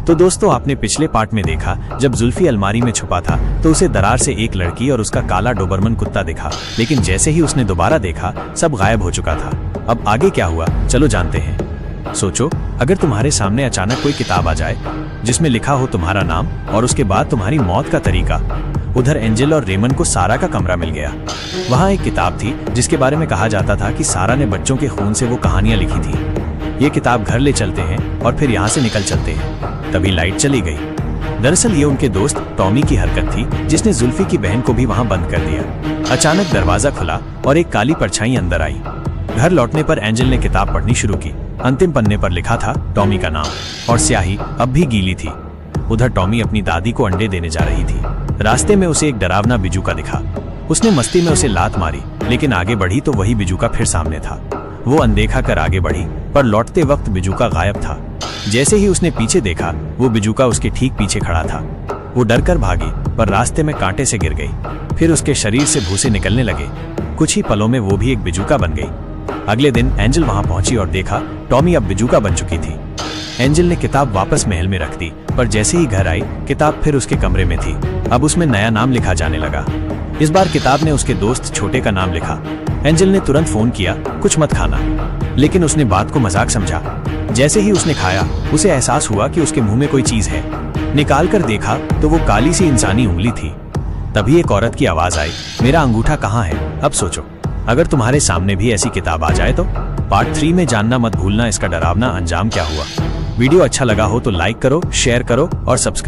तो दोस्तों, आपने पिछले पार्ट में देखा जब जुल्फी अलमारी में छुपा था तो उसे दरार से एक लड़की और उसका काला डोबरमन कुत्ता दिखा, लेकिन जैसे ही उसने दोबारा देखा सब गायब हो चुका था। अब आगे क्या हुआ, चलो जानते हैं। सोचो, अगर तुम्हारे सामने अचानक कोई किताब आ जाए जिसमें लिखा हो तुम्हारा नाम और उसके बाद तुम्हारी मौत का तरीका। उधर एंजल और रेमन को सारा का कमरा मिल गया। वहाँ एक किताब थी जिसके बारे में कहा जाता था कि सारा ने बच्चों के खून से वो कहानियां लिखी थी। ये किताब घर ले चलते हैं और फिर यहाँ से निकल चलते हैं। तभी लाइट चली गई। दरअसल ये उनके दोस्त टॉमी की हरकत थी जिसने जुल्फी की बहन को भी वहाँ बंद कर दिया। अचानक दरवाजा खुला और एक काली परछाई अंदर आई। घर लौटने पर एंजल ने किताब पढ़नी शुरू की। अंतिम पन्ने पर लिखा था टॉमी का नाम और स्याही अब भी गीली थी। उधर टॉमी अपनी दादी को अंडे देने जा रही थी। रास्ते में उसे एक डरावना बिजूका दिखा। उसने मस्ती में उसे लात मारी, लेकिन आगे बढ़ी तो वही बिजूका फिर सामने था। वो अनदेखा कर आगे बढ़ी, पर लौटते वक्त बिजूका गायब था। जैसे ही उसने पीछे देखा, वो बिजूका उसके ठीक पीछे खड़ा था। वो डर कर भागी, पर रास्ते में कांटे से गिर गई। फिर उसके शरीर से भूसे निकलने लगे। कुछ ही पलों में वो भी एक बिजूका बन गई। अगले दिन एंजल वहां पहुंची और देखा टॉमी अब बिजूका बन चुकी थी। एंजल ने किताब वापस महल में रख दी, पर जैसे ही घर आई किताब फिर उसके कमरे में थी। अब उसमें नया नाम लिखा जाने लगा। इस बार किताब ने उसके दोस्त छोटे का नाम लिखा। एंजल ने तुरंत फोन किया, कुछ मत खाना, लेकिन उसने बात को मजाक समझा। जैसे ही उसने खाया, उसे एहसास हुआ कि उसके मुंह में कोई चीज है। निकाल कर देखा तो वो काली सी इंसानी उंगली थी। तभी एक औरत की आवाज आई, मेरा अंगूठा कहाँ है? अब सोचो, अगर तुम्हारे सामने भी ऐसी किताब आ जाए तो? पार्ट 3 में जानना मत भूलना इसका डरावना अंजाम क्या हुआ। वीडियो अच्छा लगा हो तो लाइक करो, शेयर करो और सब्सक्राइब